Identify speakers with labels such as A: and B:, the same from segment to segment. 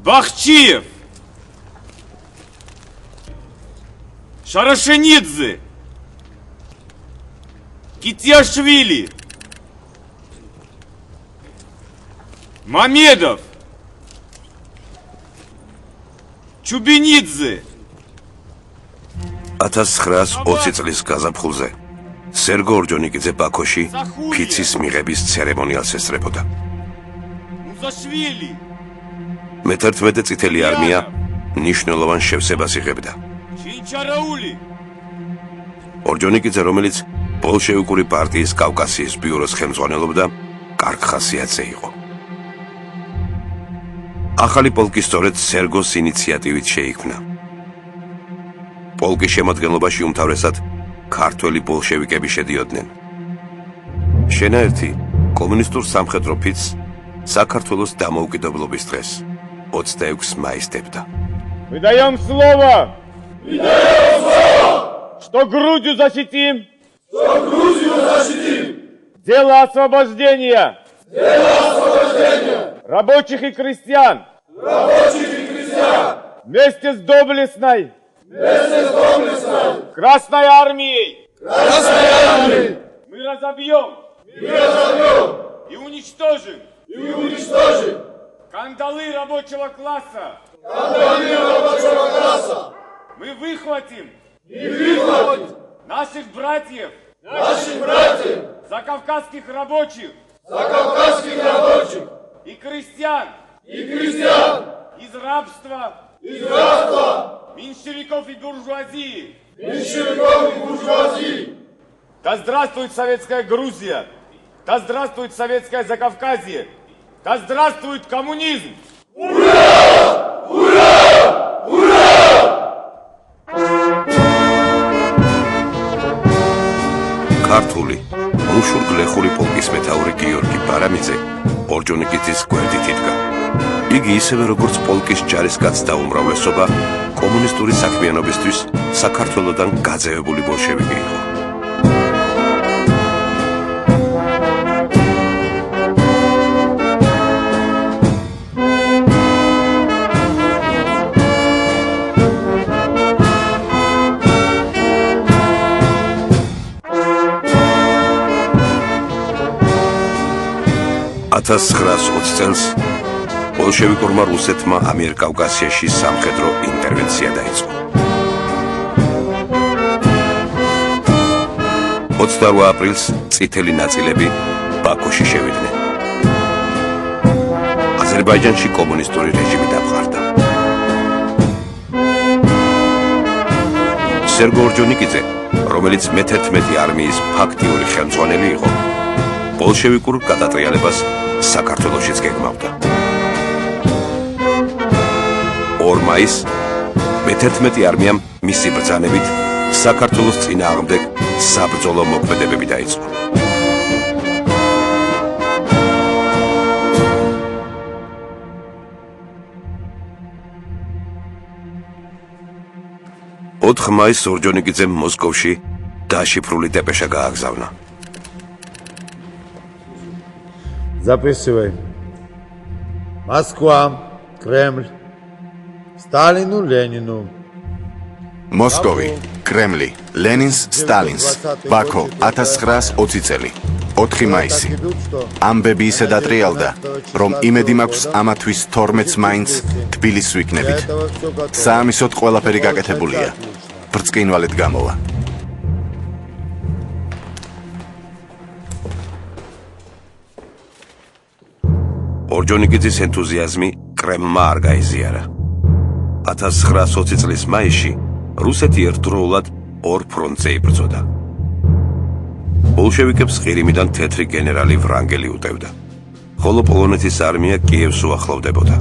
A: Бахчиев, Шарашенидзе, Китяшвили, Мамедов, Чубинидзе.
B: 1920 წლის გაზაფხულზე სერგო ორჯონიკიძე ბაქოში ფიცის მიღების ცერემონიალს ესწრებოდა. მე-11 წითელი არმია ნიშნულოვან შევსებას იღებდა. ორჯონიკიძე, რომელიც ბოლშევიკური პარტიის კავკასიის ბიუროს ხელმძღვანელობდა, კარგ ხასიათზე იყო. ახალი პოლკი სწორედ სერგოს ინიციატივით შეიქმნა. პოლკის შემადგენლობაში უმთავრესად ქართველი ბოლშევიკები შედიოდნენ. შენაერთი კომუნისტურ სამხედრო ფიცს საქართველოს დამოუკიდებლობის დღეს 26 მაისს დებდა.
A: Выдаем слово! Что Грузию защитим! Дело освобождения! Рабочих и крестьян! Вместе с доблестной! Красной армией! Мы разобьем! И уничтожим! Кандалы рабочего класса! Мы выхватим! Наших братьев! Закавказских рабочих! И крестьян! Из рабства! Меньшевиков и буржуазии! Да здравствует советская Грузия! Да здравствует советское Закавказье! Да здравствует коммунизм!
B: ქართული მუშურ-გლეხური პოლკის მეთაური გიორგი ბარამიძე ორჯონიკიძის გვერდით იდგა. იგი ისევე როგორც პოლკის ჯარისკაცთა უმრავლესობა კომუნისტური საქმიანობისთვის საქართველოდან გაძევებული ბოლშევიკი იყო. წელს ბოლშევიკურმა რუსეთმა ამიერკავკასიაში სამხედრო ინტერვენცია დაიწყო. 28 აპრილს წითელი ნაწილები ბაქოში შევიდნენ. აზერბაიჯანში კომუნისტური რეჟიმი დამყარდა. სერგო ორჯონიკიძე, რომელიც მე-11 არმიის ფაქტიური ხელმძღვანელი იყო, ბოლშევიკურ გადატრიალებას საქართველოშიც გეგმავდა. 2 მაისს მე-11 არმიამ მისი ბრძანებით საქართველოს წინააღმდეგ საბრძოლო მოქმედებები დაიწყო. მაისს ორჯონიკიძემ მოსკოვში დაშიფრული დეპეშა გააგზავნა.
C: Записывай. Москва, Кремль, Сталину, Ленину.
D: Მოსკოვი, კრემლი, ლენინს, სტალინს, ბაქო, 1920 წელი, 4 მაისი. ამბები ისე დატრიალდა, რომ იმედი მაქვს ამათვის 12 მაინც თბილისს ვიქნებით. საამისოდ ყველაფერი გაკეთებულია. ბრწყინვალედ გამოვა.
B: ორჯონიკიძის ენთუზიაზმი კრემლმა არ გაიზიარა. 1920 წლის მაისში რუსეთი ერთდროულად 2 ფრონტზე იბრძოდა. ბოლშევიკებს ყირიმიდან თეთრი გენერალი ვრანგელი უტევდა, ხოლო პოლონეთის არმია კიევს უახლოვდებოდა.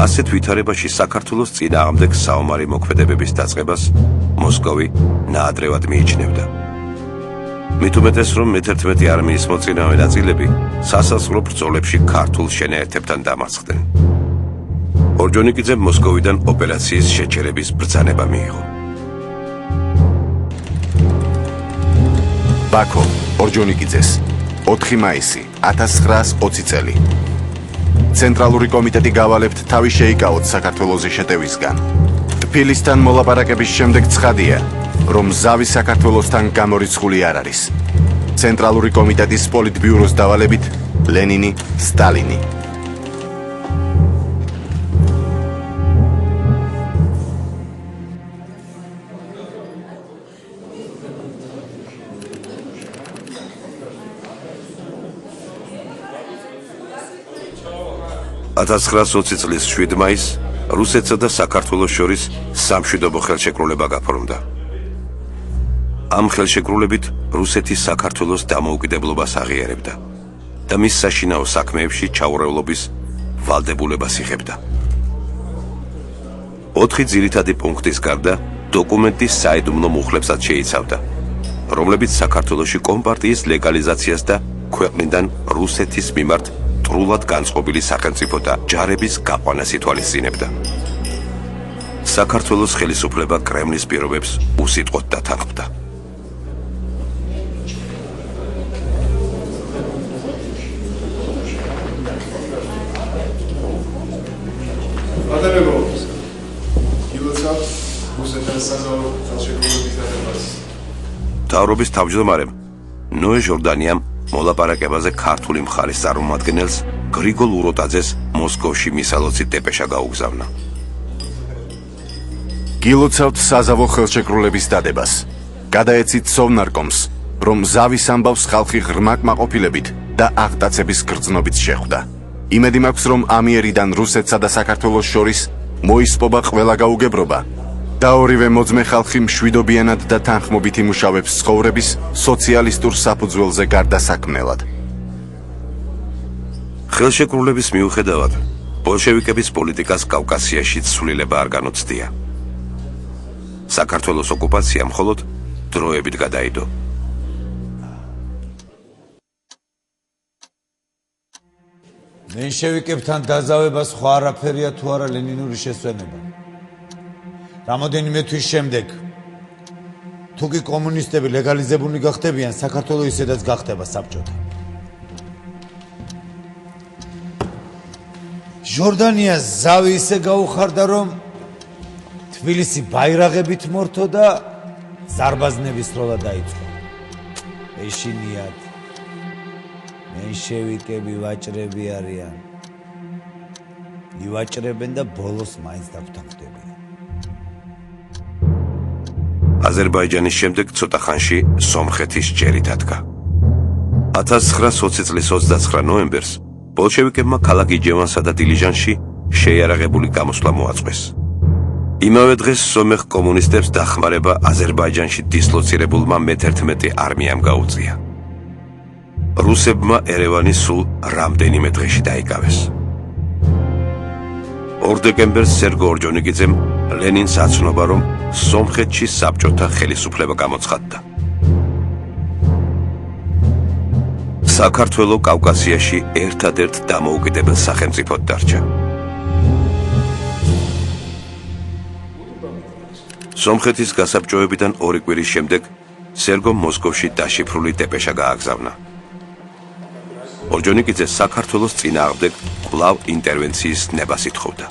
B: ასეთ ვითარებაში საქართველოს წინააღმდეგ საომარი მოქმედებების დაწყებას მოსკოვი ნაადრევად მიიჩნევდა. მით უმეტეს, რომ მე-11 არმიის მოწინავე ნაწილები სასაზღვრო ბრძოლებში ქართულ შენაერთებთან დამარცხდნენ. ორჯონიკიძემ მოსკოვიდან ოპერაციის შეჩერების ბრძანება მიიღო.
D: ბაქო, ორჯონიკიძეს, 4 მაისი, 1920 წელი. ცენტრალური კომიტეტი გავალებთ თავი შეიკავოთ საქართველოს შეტევისგან. თბილისთან მოლაპარაკების შემდეგ ცხადია, რომ ზავი საქართველოსთან გამორიცხული არ არის. ცენტრალური კომიტეტის პოლიტბიუროს დავალებით ლენინი, სტალინი.
B: წლის 7 მაისს რუსეთსა და საქართველოს შორის სამშვიდობო ხელშეკრულება გაფორმდა. ამ ხელშეკრულებით რუსეთი საქართველოს დამოუკიდებლობას აღიარებდა და მის საშინაო საქმეებში ჩაურევლობის ვალდებულებას იღებდა. 4 ძირითადი პუნქტის გარდა დოკუმენტი საიდუმლო მუხლებსაც შეიცავდა, რომლებიც საქართველოში კომპარტიის ლეგალიზაციას და ქვეყნიდან რუსეთის მიმართ სრულად განწყობილი სახელმწიფო და ჯარების გაყვანას ითვალისწინებდა. საქართველოს ხელისუფლება კრემლის პირობებს უსიტყვოდ დათანხმდა.
E: ადამიანებს გილოცავ რუსეთის საზავო ხელშეკრულების დადებას.
B: მთავრობის თავმჯდომარემ ნოე ჟორდანიამ მოლაპარაკებაზე ქართული მხარის წარმომადგენელს გრიგოლ უროტაძეს მოსკოვში მისალოცით დეპეშა გაუგზავნა.
D: გილოცავთ საზავო ხელშეკრულების დადებას. გადაეცით სოვნარკომს, რომ ზავის ამბავს ხალხი ღრმა კმაყოფილებით და აღტაცების გრძნობით შეხვდა. იმედი მაქვს, რომ ამიერიდან რუსეთსა და საქართველოს შორის მოისპობა ყველა გაუგებრობა და ორივე მოძმე ხალხი მშვიდობიანად და თანხმობით იმუშავებს ცხოვრების სოციალისტურ საფუძველზე გარდასაქმნელად.
B: ხელშეკრულების მიუხედავად, ბოლშევიკების პოლიტიკას კავკასიაში ცვლილება არ განოცდია. საქართველოს ოკუპაცია მხოლოდ დროებით გადაიდო.
C: მენშევიკებთან დაზავება სხვა არაფერია თუ არა ლენინური შესვენება. რამოდენიმე თვის შემდეგ თუ კი კომუნისტები ლეგალიზებულნი გახდებიან, საქართველო ისედაც გახდება საბჭოთა. ჟორდანიას ზავი ისე გაუხარდა, რომ თბილისი ბაირაღებით მორთო და ზარბაზნების სროლა დაიწყო. ეშინიათ მენშევიკები ვაჭრები არიან. ივაჭრებენ და ბოლოს მაინც დაგვთანხმდებიან.
B: აზერბაიჯანის შემდეგ ცოტა ხანში სომხეთის ჯერით ადგა. 1920 წლის 29 ნოემბერს ბოლშევიკებმა ქალაქ იჯევანსა და დილიჟანში შეიარაღებული გამოსვლა მოაწყვეს. იმავე დღეს სომეხ კომუნისტებს დახმარება აზერბაიჯანში დისლოცირებულმა მე-11 არმიამ გაუწია. რუსებმა ერევანი სულ რამდენიმე დღეში დაიკავეს. 2 დეკემბერს სერგო ორჯონიკიძემ ლენინს აცნობა, რომ სომხეთში საბჭოთა ხელისუფლება გამოცხადდა. საქართველო კავკასიაში ერთადერთ დამოუკიდებელ სახელმწიფოდ დარჩა. სომხეთის გასაბჭოებიდან 2 კვირის შემდეგ სერგომ მოსკოვში დაშიფრული დეპეშა გააგზავნა. ორჯონიკიძე საქართველოს წინააღმდეგ კვლავ ინტერვენციის ნებას ითხოვდა.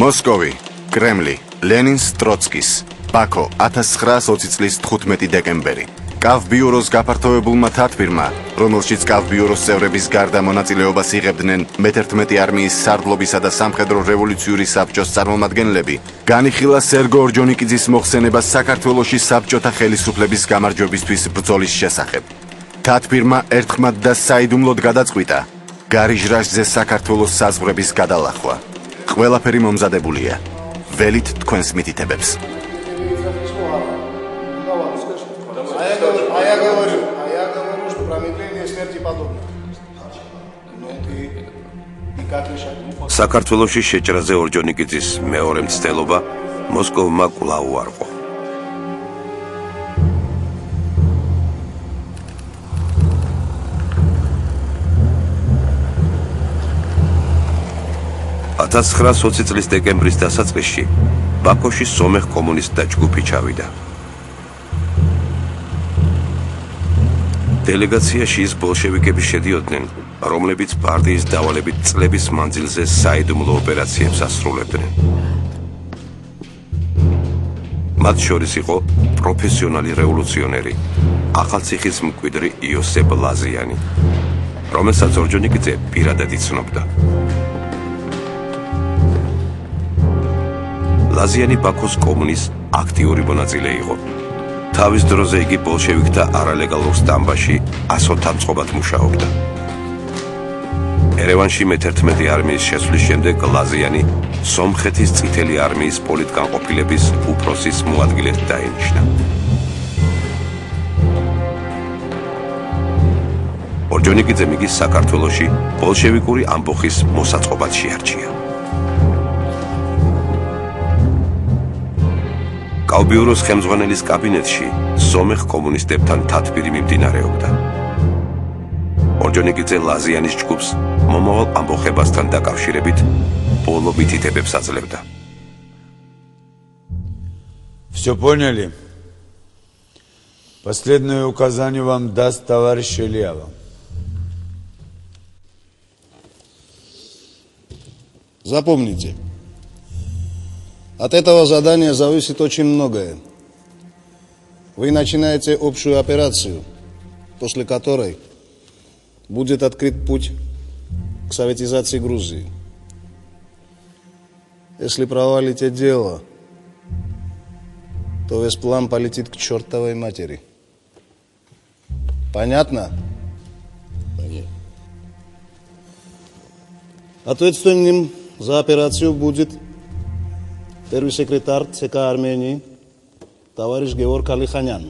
D: მოსკოვი, კრემლი, ლენინს ტროცკის, ბაქო, 1920 წლის 15 დეკემბერი. კავბიუროს გაფართოებულმა თათბირმა, რომელშიც კავბიუროს წევრების გარდა მონაწილეობას იღებდნენ მე-11 არმიის სარდლობისა და სამხედრო რევოლუციური საბჭოს წარმომადგენლები, განიხილა სერგო ორჯონიკიძის მოხსენებას საქართველოში საბჭოთა ხელისუფლების გამარჯვებისთვის ბრძოლის შესახებ. თათბირმა ერთხმად და საიდუმლოდ გადაწყვიტა გარიჟრაჟზე საქართველოს საზღვრების გადალახვა. ყველაფერი მომზადებულია. ველით თქვენს მითითებებს.
E: А я говорю, что промедление смерти подобно. Ну и как решать?
B: საქართველოში შეჭრაზე ორჯონიკიძის მეორე მცდელობა მოსკოვმა კვლავ უარყო. წლის დეკემბრის დასაწყისში ბაქოში სომეხ კომუნისტთა ჯგუფი ჩავიდა. დელეგაციაში ის ბოლშევიკები შედიოდნენ, რომლებიც პარტიის დავალებით წლების მანძილზე საიდუმლო ოპერაციებს ასრულებდნენ. მათ შორის იყო პროფესიონალი რევოლუციონერი, ახალციხის მკვიდრი იოსებ ლაზიანი, რომელსაც ორჯონიკიძე პირადად იცნობდა. ლაზიანი ბაქოს კომუნის აქტიური მონაწილე იყო. თავის დროზე იგი ბოლშევიკთა არალეგალურ სტამბაში ასოთა მწყობად მუშაობდა. ერევანში მე-11 არმიის შესვლის შემდეგ ლაზიანი სომხეთის წითელი არმიის პოლიტგანყოფილების უფროსის მოადგილედ დაინიშნა. ორჯონიკიძემ იგი საქართველოში ბოლშევიკური ამბოხის მოსაწყობად შეარჩია. კავბიუროს ხელმძღვანელის კაბინეტში სომეხ კომუნისტებთან თათბირი მიმდინარეობდა. ორჯონიკიძე ლაზიანის ჯგუფს მომავალ ამბოხებასთან დაკავშირებით ბოლო მითითებებს აძლევდა.
C: Всё поняли? Последнее указание вам даст товарищ Шелиава.
E: Запомните, от этого задания зависит очень многое. Вы начинаете общую операцию, после которой будет открыт путь к советизации Грузии. Если провалите дело, то весь план полетит к чертовой матери. Понятно? Понятно. Ответственным за операцию будет первый секретарь ЦК Армении товарищ Георг Алиханян.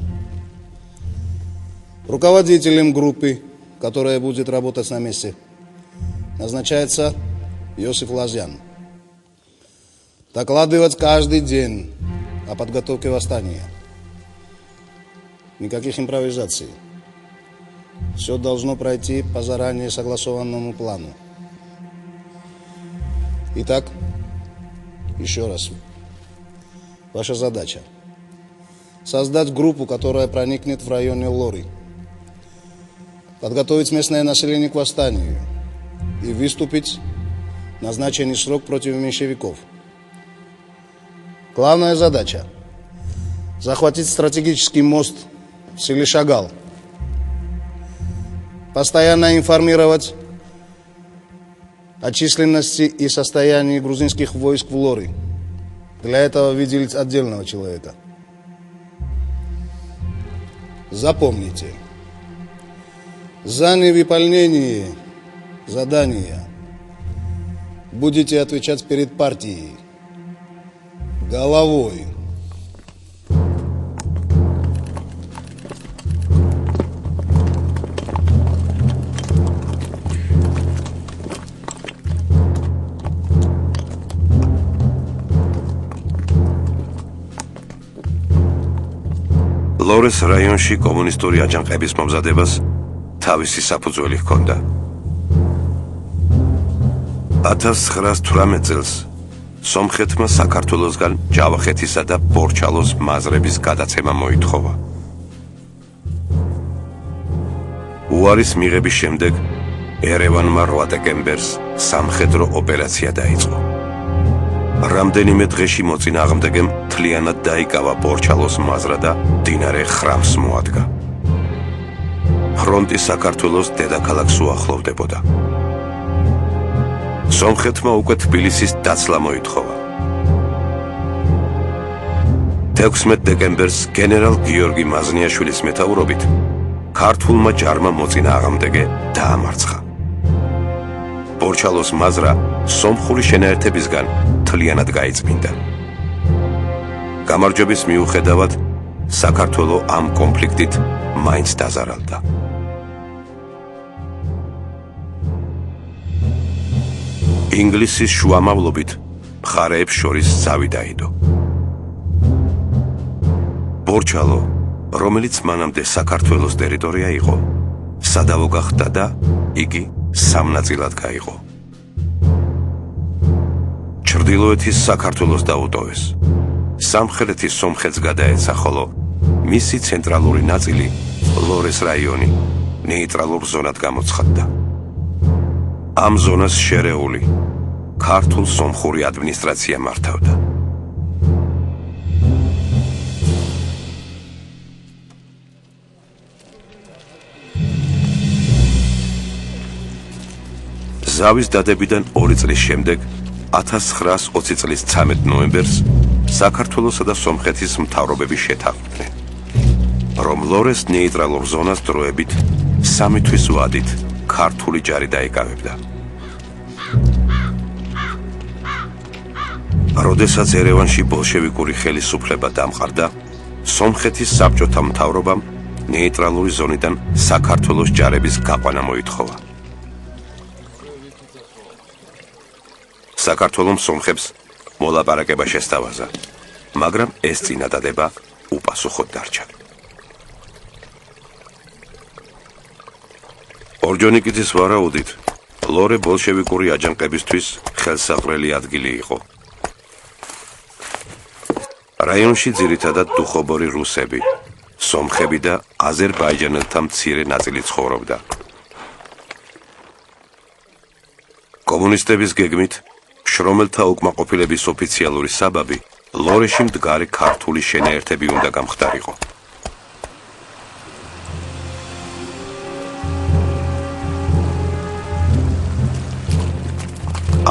E: Руководителем группы, которая будет работать на месте, назначается Иосиф Лазян. Докладывать каждый день о подготовке восстания. Никаких импровизаций. Все должно пройти по заранее согласованному плану. Итак, еще раз. Ваша задача – создать группу, которая проникнет в районе Лори, подготовить местное население к восстанию и выступить в назначенный срок против меньшевиков. Главная задача – захватить стратегический мост в селе Шагал, постоянно информировать о численности и состоянии грузинских войск в Лори. Для этого выделить отдельного человека. Запомните, за невыполнение задания будете отвечать перед партией головой.
B: ლორეს რაიონში კომუნისტური აჯანყების მომზადებას თავისი საფუძველი ჰქონდა. 1918 წელს სომხეთმა საქართველოსგან ჯავახეთისა და ბორჩალოს მაზრების გადაცემა მოითხოვა. უარის მიღების შემდეგ ერევანმა 8 დეკემბერს სამხედრო ოპერაცია დაიწყო. რამდენიმე დღეში მოწინააღმდეგემ მთლიანად დაიკავა ბორჩალოს მაზრა და მდინარე ხრამს მოადგა. ფრონტი საქართველოს დედაქალაქს უახლოვდებოდა. სომხეთმა უკვე თბილისის დაცლა მოითხოვა. 16 დეკემბერს გენერალ გიორგი მაზნიაშვილის მეთაურობით ქართულმა ჯარმა მოწინააღმდეგე დაამარცხა. ბორჩალოს მაზრა სომხური შენაერთებისგან მთლიანად გაიწმინდა. გამარჯვების მიუხედავად საქართველო ამ კონფლიქტით მაინც დაზარალდა. ინგლისის შუამავლობით მხარეებს შორის ზავი დაიდო. ბორჩალო, რომელიც მანამდე საქართველოს ტერიტორია იყო, სადავო გახდა და იგი სამ ნაწილად გაიყო. ჩრდილოეთის საქართველოს დაუტოვეს. სამხრეთის სომხეთს გადაეცა, ხოლო მისი ცენტრალური ნაწილი, ლორეს რაიონი, ნეიტრალურ ზონად გამოცხადდა. ამ ზონას შერეული ქართულ სომხური ადმინისტრაცია მართავდა. ზავის დადებიდან 2 წლის შემდეგ 1920 წლის 13 ნოემბერს საქართველოსა და სომხეთის მთავრობები შეთანხმდნენ, რომ ლორეს ნეიტრალურ ზონას დროებით 3 თვის ვადით ქართული ჯარი დაეკავებდა. როდესაც ერევანში ბოლშევიკური ხელისუფლება დამყარდა, სომხეთის საბჭოთა მთავრობამ ნეიტრალური ზონიდან საქართველოს ჯარების გაყვანა მოითხოვა. საქართველოს სომხებს მოლაპარაკება შესთავაზა, მაგრამ ეს წინადადება უპასუხოდ დარჩა. ორჯონიკიძის ვარაუდით, ლორე ბოლშევიკური აჯანყებისთვის ხელსაყრელი ადგილი იყო. რაიონში ძირითადად დუხობორი რუსები, სომხები და აზერბაიჯანელთა მცირე ნაწილი ცხოვრობდა. კომუნისტების გეგმით შრომელთა უკმაყოფილების ოფიციალური საბაბი ლორეში მდგარი ქართული შენაერთები უნდა გამხდარიყო.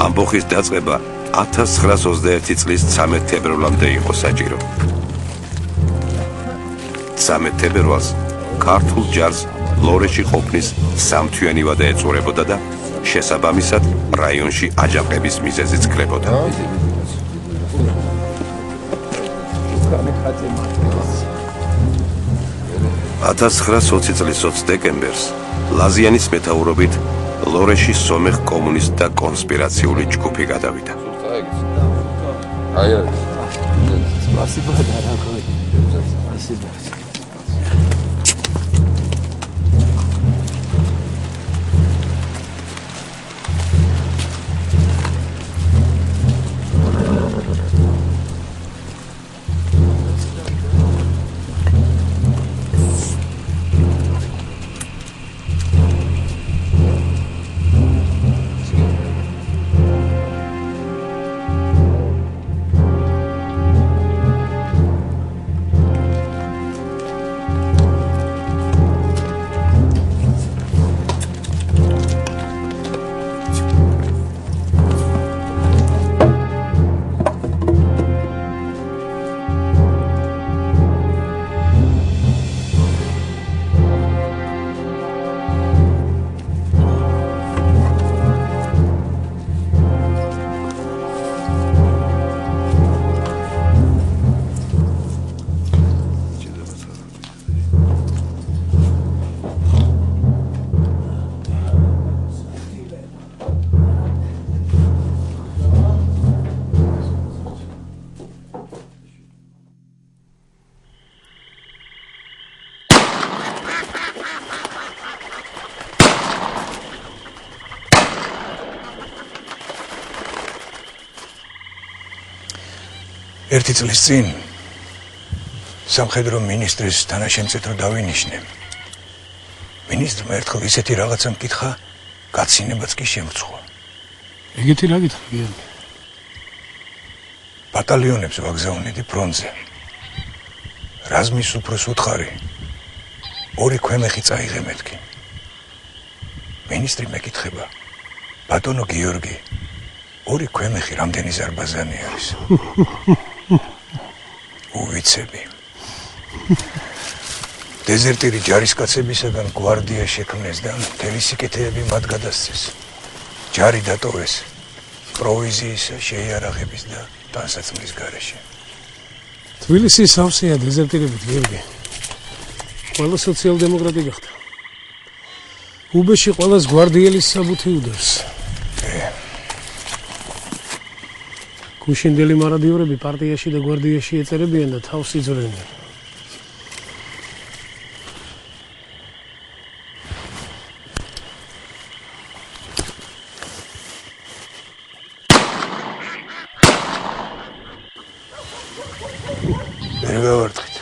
B: ამბოხის დაწყება 1921 წლის 13 თებერვლამდე იყო საჭირო. 13 თებერვალს ქართულ ჯარს ლორეში ყოფნის 3 თვიანი ვადა ეწურებოდა და შესაბამისად რაიონში აჯანყების მიზეზიც კრებოდა. 1920 წლის 20 დეკემბერს ლაზიანის მეთაურობით ლორეში სომეხ კომუნისტთა კონსპირაციული ჯგუფი გადავიდა.
F: ერთი წლის წინ სამხედრო მინისტრის თანაშემწედ რო დავინიშნე. მინისტრმა ერთხელ ისეთი რაღაცა მკითხა, გაცინებაც კი შემწვა.
G: ეგეთი რა გითხრა?
F: ბატალიონებს ვაგზავნიდი ფრონტზე. რაზმის უფროს უთხარი 2 ქვემეხი წაიღე მეთქი. მინისტრი მეკითხება, ბატონო გიორგი, 2 ქვემეხი რამდენი ზარბაზანი არის? უვიცები. დეზერტირი ჯარისკაცებისაგან გვარდია შექმნეს და მთელი სიკეთეები მათ გადასცეს. ჯარი დატოვეს პროვიზიისა, შეიარაღების და ტანსაცმლის გარეშე.
G: თბილისი სავსეა დეზერტირებით, გიორგი. ყველა სოციალ-დემოკრატი გახდა. უბეში ყველას გვარდიელის საბუთი უდევს. გუშინდელი მარადიორები პარტიაში და გვარდიაში ეწერებიან და თავს იძრენიან.
F: ვერ გავარტყით.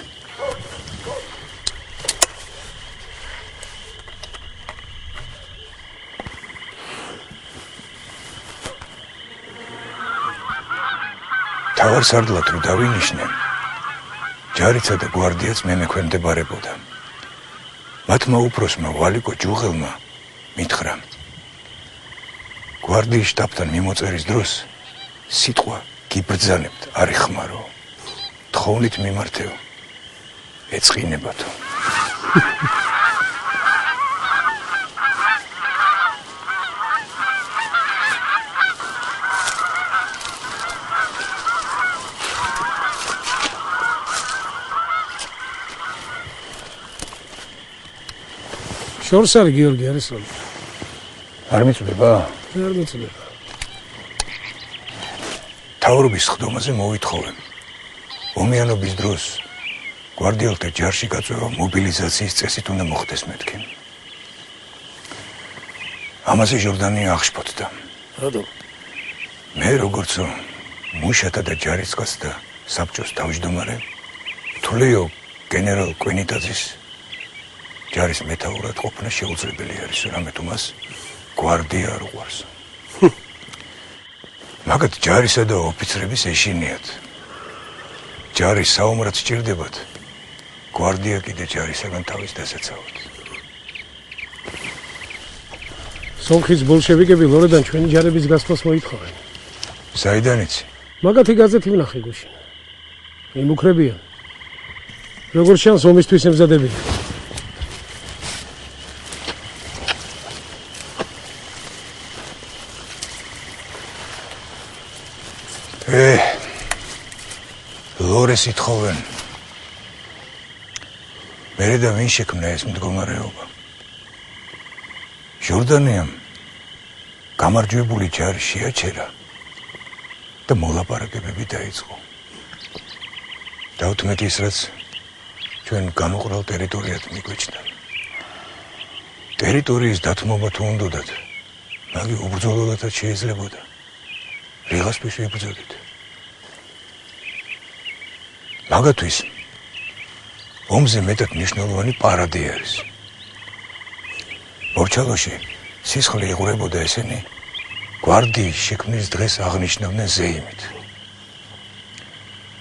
F: თავარსარდლად რო დავინიშნე, ჯარიცა და გვარდიაც მე მექვემდებარებოდა. მათმა უფროსმა ვალიკო ჯუღელმა მითხრა: გვარდიის შტაბთან მიმოწერის დროს სიტყვა გიბრძანებთ არ იხმარო. თხოვნით მიმართეო. ეწყინებათო.
G: შორს არის გიორგი არის რომ
F: არ მიწდება?
G: არ მიწდება.
F: თავრობის ხდომაზე მოვითხოვე. ომიანობის დროს გვარდიელთა ჯარში გაწევა მობილიზაციის წესით უნდა მოხდეს მეთქი. ამაზე ჟორდანია აღშფოთდა.
G: რატომ?
F: მე როგორც მუშათა და ჯარისკაც და საბჭოს თავმჯდომარე თuliო გენერალ კვინიტაძის ჯარის მეთაურად ყოფნა შეუძლებელი არის, რამე თუ მას გვარდია არ უყვარს. მაგათ ჯარისა და ოფიცრების ეშინიათ. ჯარის საომრად სჭირდებათ. გვარდია კიდე ჯარისაგან თავის დასაცავად.
G: სომხის ბოლშევიკები ლორედან ჩვენი ჯარების გასვლას მოითხოვენ.
F: საიდან იცი?
G: მაგათი გაზეთი ვნახე გუშინ. იმუქრებიან. როგორც ჩანს ომისთვის ემზადებიან. ლორეს ითხოვენ. მერე და ვინ შექმნა ეს მდგომარეობა? ჟორდანიამ გამარჯვებული ჯარი შეაჩერა და მოლაპარაკებები დაიწყო. დავთმეთ ის, რაც ჩვენ გამოყრალ ტერიტორიად მიგვეჭდა. ტერიტორიის დათმობა თუ უნდოდათ, მაგი უბრძოლოდათაც შეიძლებოდა. რიღასთვის ვიბრძოდით. მაგათვის ომზე მეტად მნიშვნელოვანი პარადი არის. მორჩალოში სისხლი იღვრებოდა ესენი გვარდიის შექმნის დღეს აღნიშნავდნენ ზეიმით.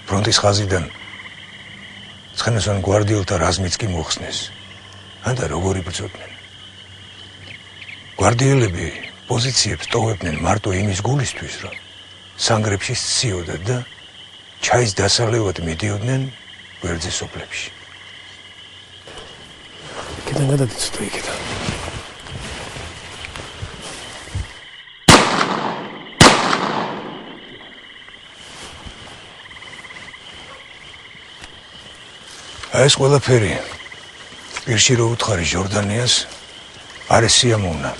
G: ფრონტის ხაზიდან ცხენოსან გვარდიელთა რაზმიც კი მოხსნეს. ანდა როგორ იბრძოდნენ. გვარდიელები პოზიციებს ტოვებდნენ მარტო იმის გულისთვის, რომ სანგრებში სციოდათ და ჩაის დასალევად მიდიოდნენ გვერდზე სოფლებში. იქიდან გადადიცოდა იქიდან.
F: ეს ყველაფერი პირში რო უთხარი ჟორდანიას არ ესიამოვნა.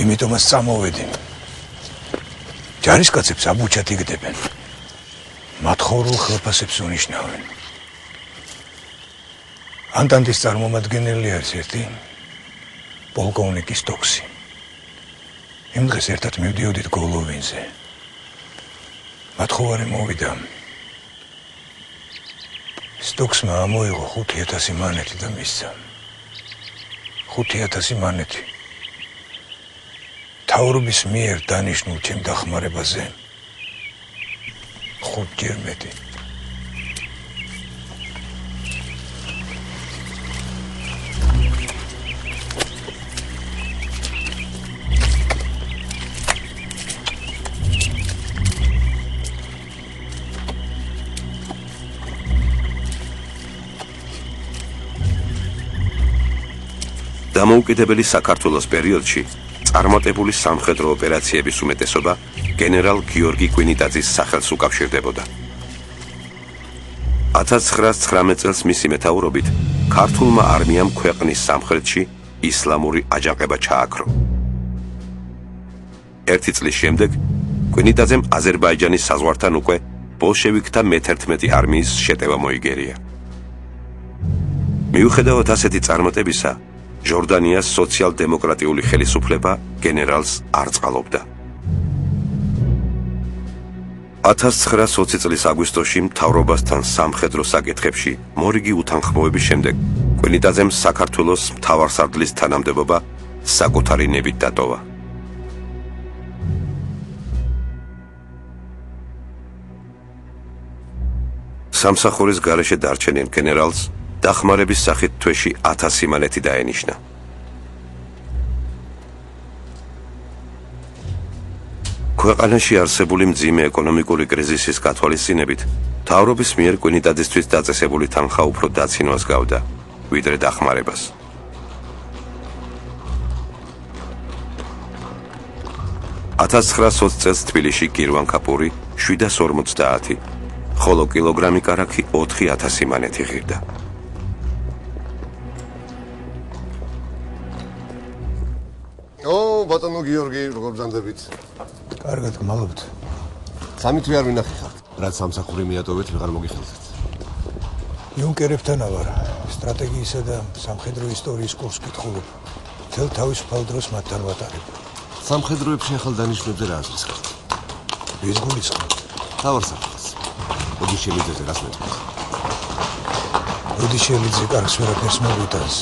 F: იმიტომაც წამოვედი. ჯარისკაცებს აბუჩად იგდებენ. მათხოვრულ ხელფასებს უნიშნავენ. ანტანტის წარმომადგენელი არის ერთი პოლკოვნიკი სტოქსი. იმ დღეს ერთად მივდიოდით გოლოვინზე. მათხოვარი მოვიდა. სტოქსმა ამოიღო 5000 მანეთი და მისცა. 5000 მანეთი. თავრობის მიერ დანიშნულ ჩემ დახმარებაზე 5-ჯერ მეტი.
B: დამოუკიდებელი საქართველოს პერიოდში წარმატებული სამხედრო ოპერაციების უმეტესობა გენერალ გიორგი კვინიტაძის სახელს უკავშირდებოდა. 1919 წელს მისი მეთაურობით ქართულმა არმიამ ქვეყნის სამხრეთში ისლამური აჯანყება ჩააქრო. ერთი წლის შემდეგ კვინიტაძემ აზერბაიჯანის საზღვართან უკვე ბოლშევიკთა მე-11 არმიის შეტევა მოიგერია. მიუხედავად ასეთი წარმატებისა, ჟორდანიას სოციალ-დემოკრატიული ხელისუფლება გენერალს არ წყალობდა. 1920 წლის აგვისტოში მთავრობასთან სამხედრო საკითხებში მორიგი უთანხმოების შემდეგ კვინიტაძემ საქართველოს მთავარსარდლის თანამდებობა საკუთარი ნებით დატოვა. სამსახურის გარეშე დარჩენილ გენერალს დახმარების სახით თვეში 1000 იმანეთი დაენიშნა. ქვეყანაში არსებული მძიმე ეკონომიკური კრიზისის გათვალისწინებით, მთავრობის მიერ კვინიტაძისთვის დაწესებული თანხა უფრო დაცინვას გავდა, ვიდრე დახმარებას. $1920 წელს თბილისში გირვანქაპური 750, ხოლო კილოგრამი კარაქი 4000 იმანეთი ღირდა.
H: ბატონო გიორგი, როგორ ბრძანდებით?
G: კარგად გმალობთ.
H: სამი თვე არ ვინახი ხართ, რაც სამსახური მიატოვეთ, ვეღარ მოგიხელდეთ.
G: იუნკერებთან ავარ, სტრატეგიისა და სამხედრო ისტორიის კურსს კითხულობ. მთელ თავისუფალ დროს მათთან ვატარებ.
H: სამხედროებში ახალ დანიშნულებზე რა აზრის ხართ?
G: ვის გულისხმობ?
H: თავარსარდალს. ოდიშელიძეზე რას მეტყვით?
G: ოდიშელიძე კარგს ვერაფერს მოგვიტანს.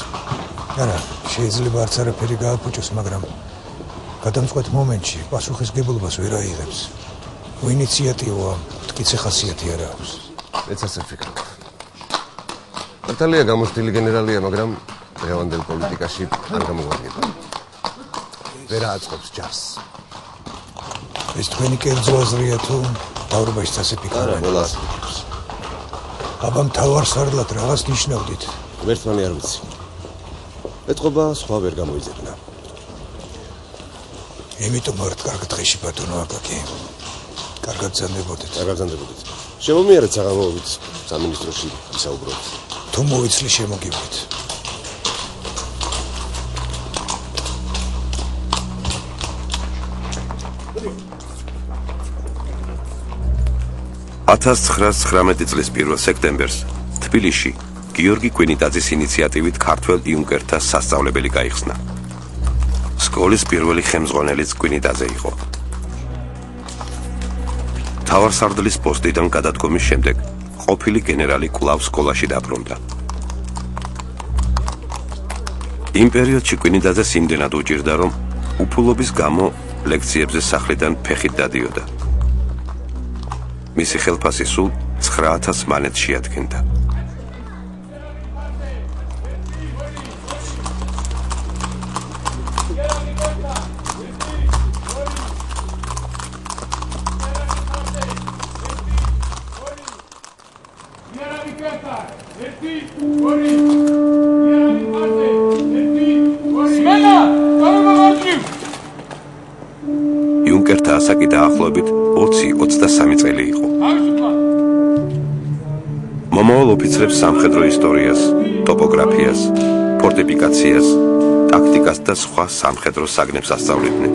G: არა, შეიძლება არც არაფერი გააფუჭოს, მაგრამ გადამწყვეტ მომენტში პასუხისგებლობას ვერ აიღებს. ინიციატივა მტკიცე ხასიათი არ აქვს.
H: მეც ასე ვფიქრობ. ნატალია გამოცდილი გენერალია, მაგრამ დღევანდელ პოლიტიკაში არ გამოგვადგება. ვერ აწყობს ჯარს.
G: ეს თქვენი კერძო აზრია თუ მთავრობაშიც ასე ფიქრობთ?
H: არა, ბოლოს ფიქრობს.
G: აბა მთავარსარდლად რაღაც ნიშნავდით?
H: ვერცმანი არ ვიცი. ეთყობა სხვა ვერ გამოიძებნა.
G: იმიტომ არ კარგ დღეში ბატონო აკაკი. კარგად ზანდებოდეთ.
H: კარგად ზანდებოდეთ. შემომიარეთ საღამოობით სამინისტროში ვისაუბროთ.
G: თუ მოიცლი შემოგივლით.
B: $1919 წლის 1 სექტემბერს თბილისში გიორგი კვინიტაძის ინიციატივით ქართველ იუნკერთა სასწავლებელი გაიხსნა. სკოლის პირველი ხელმძღვანელიც კვინიტაძე იყო. მთავარსარდლის პოსტიდან გადადგომის შემდეგ ყოფილი გენერალი კვლავ სკოლაში დაბრუნდა. იმ პერიოდში კვინიტაძეს იმდენად უჭირდა, რომ უფულობის გამო ლექციებზე სახლიდან ფეხით დადიოდა. მისი ხელფასი სულ 9000 მანეთს შეადგენდა. იუნკერთა ასაკი დაახლოებით 20-23 წელი იყო. მომავალ ოფიცრებს სამხედრო ისტორიას, ტოპოგრაფიას, ფორტიფიკაციას, ტაქტიკას და სხვა სამხედრო საგნებს ასწავლიდნენ.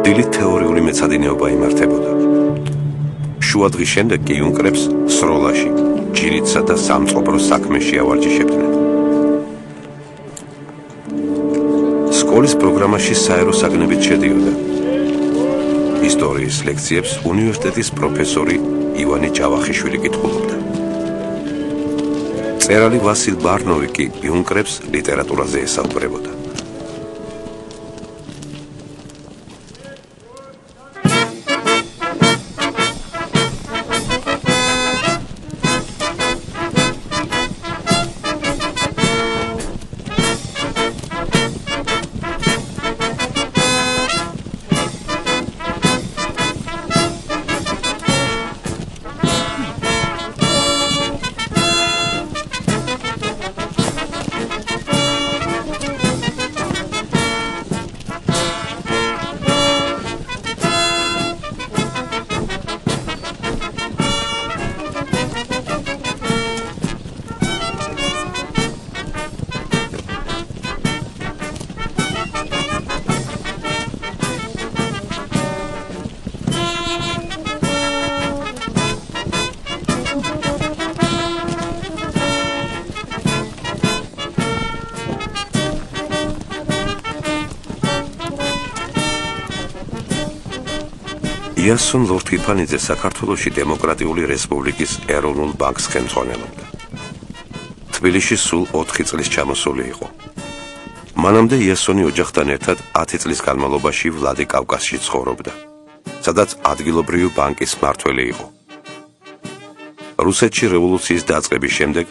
B: დილით თეორიული მეცადინეობა იმართებოდა. შუადღის შემდეგ კი იუნკერებს სროლაში, ჯირითსა და სამწყობრო საქმეში ავარჯიშებდნენ. სკოლის პროგრამაში საერო საგნებიც შედიოდა. ისტორიის ლექციებს უნივერსიტეტის პროფესორი ივანე ჭავახიშვილი კითხულობდა. მწერალი ვასილ ბარნოვი კი იუნკერებს ლიტერატურაზე ესაუბრებოდა. იასონ ლორთქიფანიძე საქართველოში დემოკრატიული რესპუბლიკის ეროვნულ ბანკს ხელმძღვანელობდა. თბილისში სულ 4 წლის ჩამოსული იყო. მანამდე იასონი ოჯახთან ერთად 10 წლის განმავლობაში ვლადიკავკაზში ცხოვრობდა, სადაც ადგილობრივი ბანკის მმართველი იყო. რუსეთში რევოლუციის დაწყების შემდეგ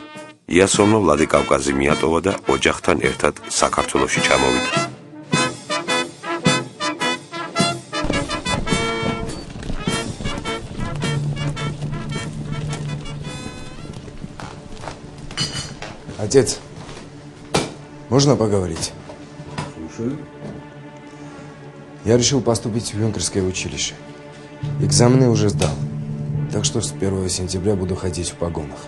B: იასონმა ვლადიკავკაზი მიატოვა და ოჯახთან ერთად საქართველოში ჩამოვიდა.
I: Отец, можно поговорить?
J: Слушаю.
I: Я решил поступить в юнкерское училище. Экзамены уже сдал. Так что с 1 сентября буду ходить в погонах.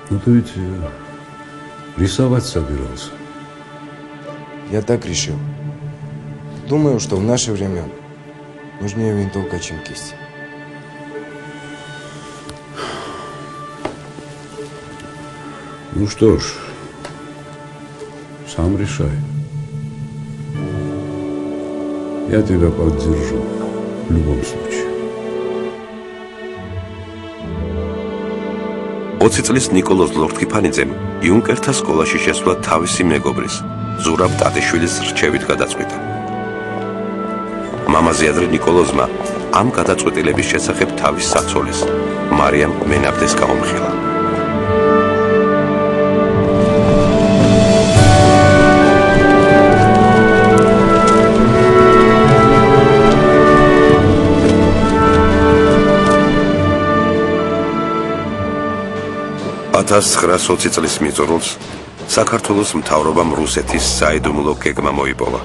J: Ну ты ведь рисовать собирался.
I: Я так решил. Думаю, что в наше время нужнее винтовка, чем кисть.
J: Ну что ж, сам решай. Я тебя поддержу в любом случае.
B: 20 წლის ნიკოლოზ ლორთქიფანიძემ იუნკერთა სკოლაში შესვლა თავისი მეგობრის ზურაბ ტატიშვილის რჩევით გადაწყვიტა. მამაზე ადრე ნიკოლოზმა ამ გადაწყვეტილების შესახებ თავის საცოლეს მარიამ მენაბდეს გაუმხილა. ათას 920 წლის მიწურულს საქართველოს მთავრობამ რუსეთის საიდუმლო გეგმა მოიპოვა,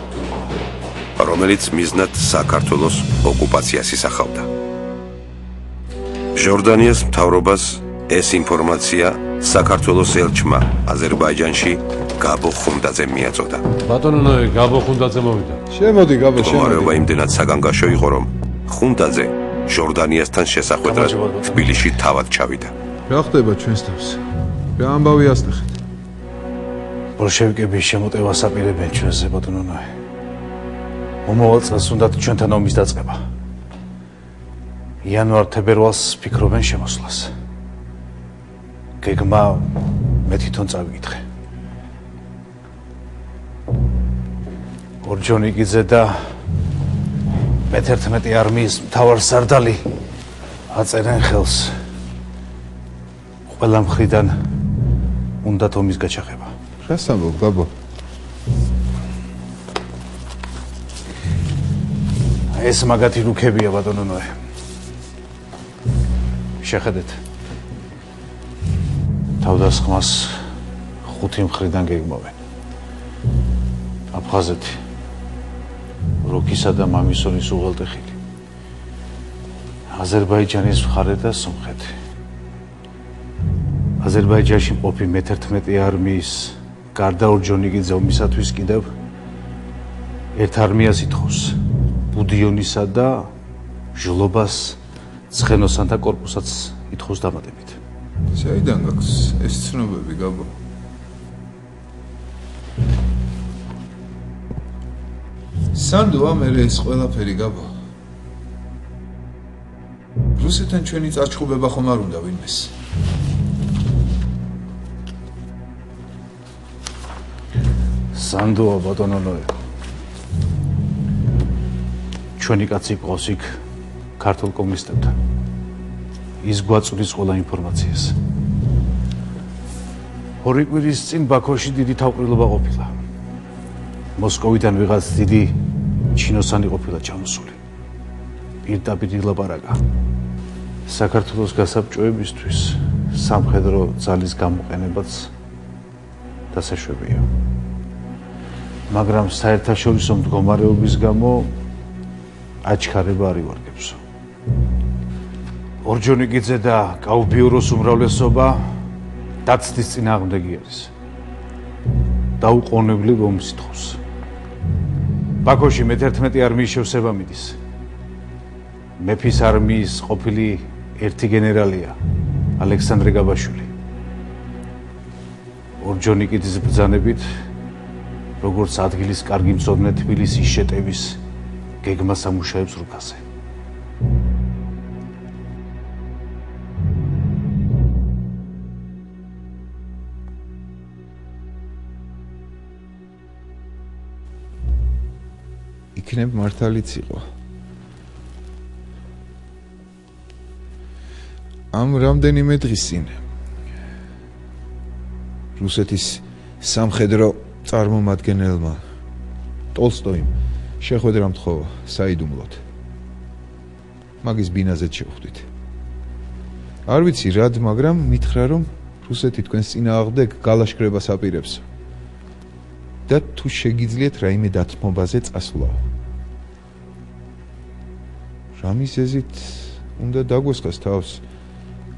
B: რომელიც მიზნად საქართველოს ოკუპაციას ისახავდა. ჟორდანიას მთავრობას ეს ინფორმაცია საქართველოს ელჩმა აზერბაიჯანში გაბო ხუნდაძემ მიაწოდა.
K: ბატონო, გაბო ხუნდაძე მოვიდა.
L: შემოდი, გაბო, შემოდი.
B: მდგომარეობა იმდენად საგანგაშო იყო, რომ ხუნდაძე ჟორდანიასთან შესახვედრად თბილისში თავად ჩავიდა.
L: რა ხდება ჩვენს თავს? რა ამბავი ასნახეთ?
F: ბოლშევიკების შემოტევას აპირებენ ჩვენზე, ბატონო ნოე. მომავალ წელს უნდათ ჩვენთან ომის დაწყება. იანვარ-თებერვალს ფიქრობენ შემოსვლას. გეგმა მე თვითონ წავიკითხე. ორჯონიკიძე და მე-11 არმიის მთავარსარდალი აწერენ ხელს. ყველა მხრიდან უნდათ ომის გაჩაღება.
L: რას ამბობ, გაბო?
F: ეს მაგათი რუქებია, ბატონო ნოე. შეხედეთ. თავდასხმას 5 მხრიდან გეგმავენ. აფხაზეთი, როქისა და მამისონის უღელტეხილი. აზერბაიჯანის მხარე და სომხეთი. აზერბაიჯანში მყოფი მე-11 არმიის გარდა ორჯონიკიძე ომისათვის კიდევ ერთ არმიას ითხოვს ბუდიონისა და ჟლობას ცხენოსანთა კორპუსაც ითხოვს დამატებით.
L: საიდან გაქვს ეს ცნობები, გაბო? სანდოა მე ეს ყველაფერი, გაბო. რუსეთთან ჩვენი წარჩხუბება ხომ არ უნდა ვინმეს?
F: სანდოა, ბატონო ნოე. ჩვენი კაცი ყავს იქ ქართულ კომუნისტებთან. ის გვაწვდის ყველა ინფორმაციას. 2 კვირის წინ ბაქოში დიდი თავყრილობა ყოფილა. მოსკოვიდან ვიღაც დიდი ჩინოსანი ყოფილა ჩამოსული. პირდაპირ ილაპარაკა. საქართველოს გასაბჭოებისთვის სამხედრო ძალის გამოყენებაც დასაშვებია. მაგრამ საერთაშორისო მდგომარეობის გამო აჩქარება არ ივარგებსო. ორჯონიკიძე და კაუბიუროს უმრავლესობა დაცდის წინააღმდეგი არის. დაუყოვნებლივ ომს ითხოვს. ბაქოში მე-11 არმიის შევსება მიდის. მეფის არმიის ყოფილი ერთი გენერალია ალექსანდრე გაბაშვილი. ორჯონიკიძის ბრძანებით როგორც ადგილის კარგი მწოდნე თბილისის შეტევის გეგმას ამუშავებს რუკაზე.
L: იქნებ მართალიც იყო. ამ რამდენიმე დღის წინ რუსეთის სამხედრო წარმომადგენელმა ტოლსტოიმ შეხვედრა მთხოვა საიდუმლოდ. მაგის ბინაზეც შევხვდით. არ ვიცი რად, მაგრამ მითხრა რომ რუსეთი თქვენს წინააღმდეგ გალაშქრებას აპირებს. და თუ შეგიძლიათ რაიმე დათმობაზე წასვლაო. რა მიზეზით უნდა დაგვესხას თავს,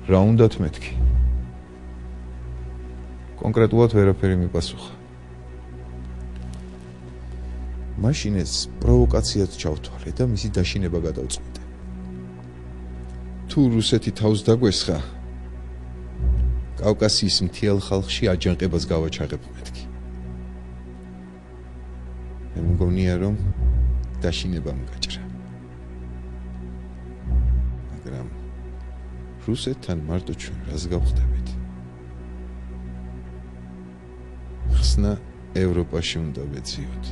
L: რა უნდათ მეთქი. კონკრეტულად ვერაფერი მიპასუხა. მაშინ ეს პროვოკაციაც ჩავთვალე და მისი დაშინება გადავწყვიტე. თუ რუსეთი თავს დაგვესხა, კავკასიის მთიელ ხალხში აჯანყებას გავაჩაღებ მეთქი. მე მგონია რომ დაშინებამ გაჭრა. მაგრამ რუსეთთან მარტო ჩვენ რას გავხდებით? ხსნა ევროპაში უნდა ვეძიოთ.